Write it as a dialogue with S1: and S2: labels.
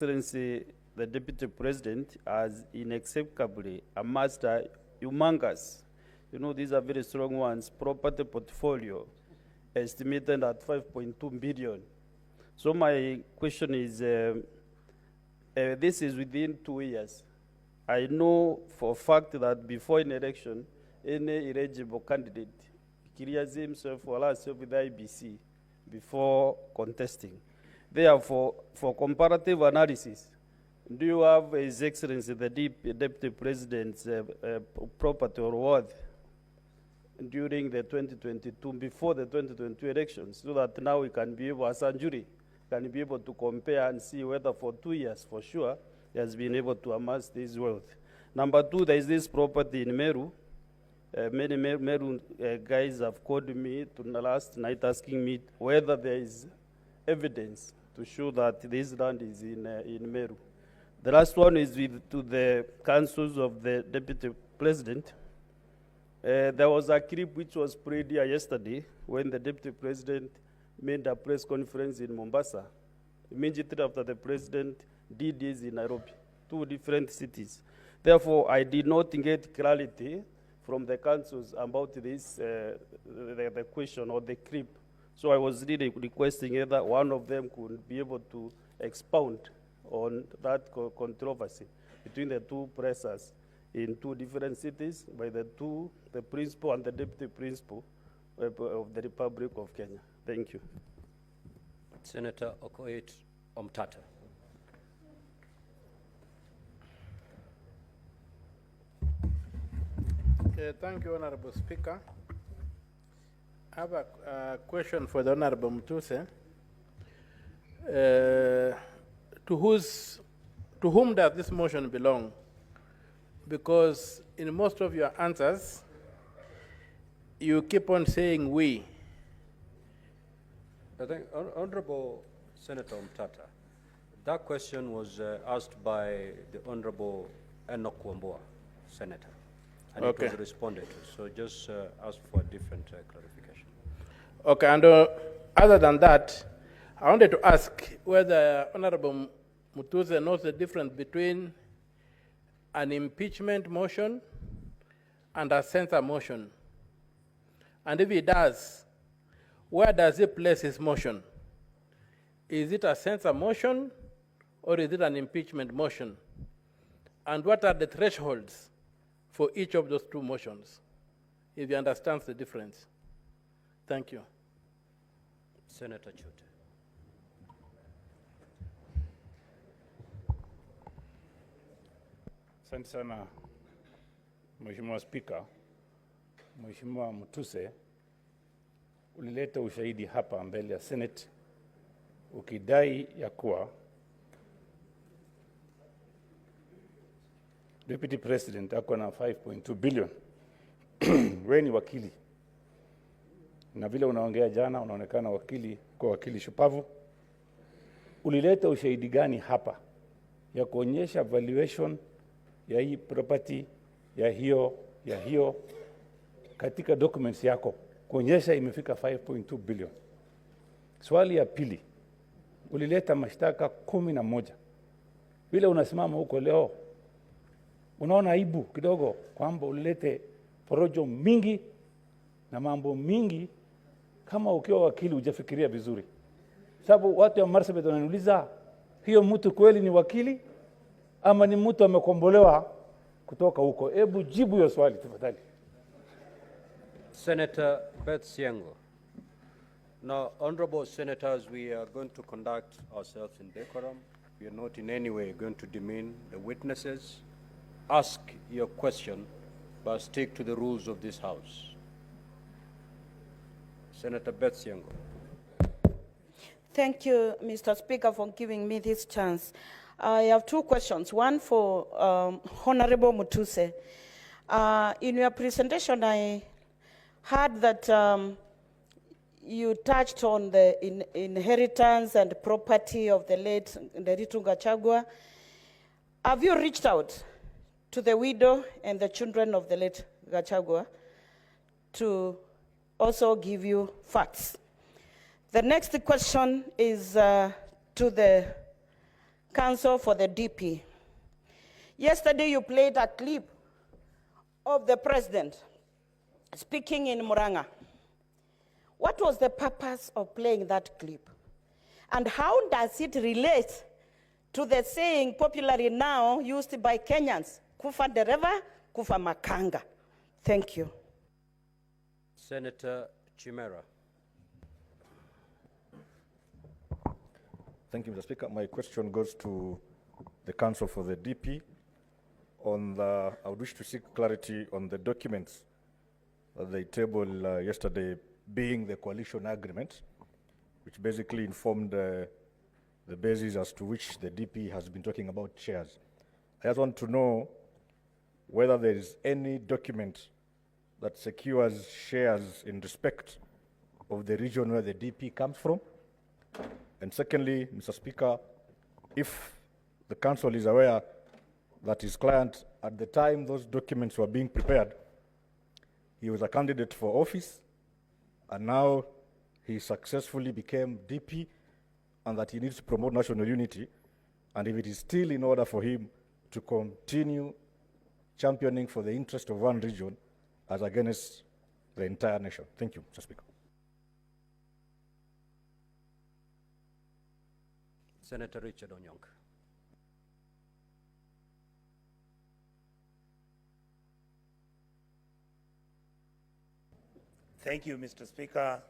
S1: Excellency, the Deputy President has inexplicably amassed a humongous, these are very strong ones, property portfolio estimated at 5.2 billion. So my question is, this is within 2 years. I know for a fact that before an election, any eligible candidate clears himself or herself with the IBC before contesting. Therefore, for comparative analysis, do you have His Excellency the Deputy President's property or worth during the 2022, before the 2022 elections, so that now we can be able, as a jury, can be able to compare and see whether for 2 years, for sure, he has been able to amass this wealth. Number two, there is this property in Meru. Many Meru guys have called me last night asking me whether there is evidence to show that this land is in Meru. The last one is to the councils of the Deputy President. There was a clip which was played here yesterday when the Deputy President made a press conference in Mombasa. Immediately after the President did this in Nairobi, 2 different cities. Therefore, I did not get clarity from the councils about this, the question or the clip. So I was really requesting either one of them could be able to expound on that controversy between the 2 pressers in 2 different cities by the principal and the deputy principal of the Republic of Kenya. Thank you.
S2: Senator Okoit Omtata.
S3: Thank you, Honorable Speaker. I have a question for the Honorable Mutuse. To whom does this motion belong? Because in most of your answers, you keep on saying we.
S2: I think, Honorable Senator Omtata, that question was asked by the Honorable Enoch Wambua, Senator, and
S3: okay.
S2: It was responded to. So just ask for a different clarification.
S3: Okay, and other than that, I wanted to ask whether Honorable Mutuse knows the difference between an impeachment motion and a censure motion. And if he does, where does he place his motion? Is it a censure motion or is it an impeachment motion? And what are the thresholds for each of those 2 motions, if he understands the difference? Thank you.
S2: Senator Chute.
S4: Asante sana Mheshimiwa Spika. Mheshimiwa Mutuse, ulileta ushahidi hapa mbele ya Senate ukidai ya kuwa Deputy President ako na 5.2 billion. Wewe ni wakili. Na vile unaongea jana unaonekana wakili shupavu. Ulileta ushahidi gani hapa ya kuonyesha valuation ya hii property ya hiyo katika documents yako kuonyesha imefika 5.2 billion. Swali ya pili, ulileta mashtaka 11. Vile unasimama huko leo, unaona aibu kidogo kwamba ulilete porojo mingi na mambo mingi kama ukiwa wakili hujafikiria vizuri. Sababu watu wa Marsabit wananiuliza, hiyo mtu kweli ni wakili ama ni mtu amekombolewa kutoka huko? Hebu jibu hiyo swali tafadhali.
S2: Senator Beth Siango. Now, honorable senators, we are going to conduct ourselves in decorum. We are not in any way going to demean the witnesses. Ask your question, but stick to the rules of this House. Senator Beth Siango.
S5: Thank you, Mr. Speaker, for giving me this chance. I have 2 questions. One for Honorable Mutuse. In your presentation, I heard that you touched on the inheritance and property of the late Gachagua. Have you reached out to the widow and the children of the late Gachagua to also give you facts? The next question is to the Counsel for the DP. Yesterday you played a clip of the president speaking in Muranga. What was the purpose of playing that clip? And how does it relate to the saying popularly now used by Kenyans, kufa dereva, kufa makanga? Thank you.
S2: Senator Chimera.
S6: Thank you, Mr. Speaker. My question goes to the Counsel for the DP. I would wish to seek clarity on the documents that they tabled yesterday, being the coalition agreement, which basically informed the basis as to which the DP has been talking about shares. I just want to know whether there is any document that secures shares in respect of the region where the DP comes from. And secondly, Mr. Speaker, if the Council is aware that his client, at the time those documents were being prepared, he was a candidate for office, and now he successfully became DP, and that he needs to promote national unity, and if it is still in order for him to continue championing for the interest of one region as against the entire nation. Thank you, Mr. Speaker.
S2: Senator Richard Onyonk.
S7: Thank you, Mr. Speaker.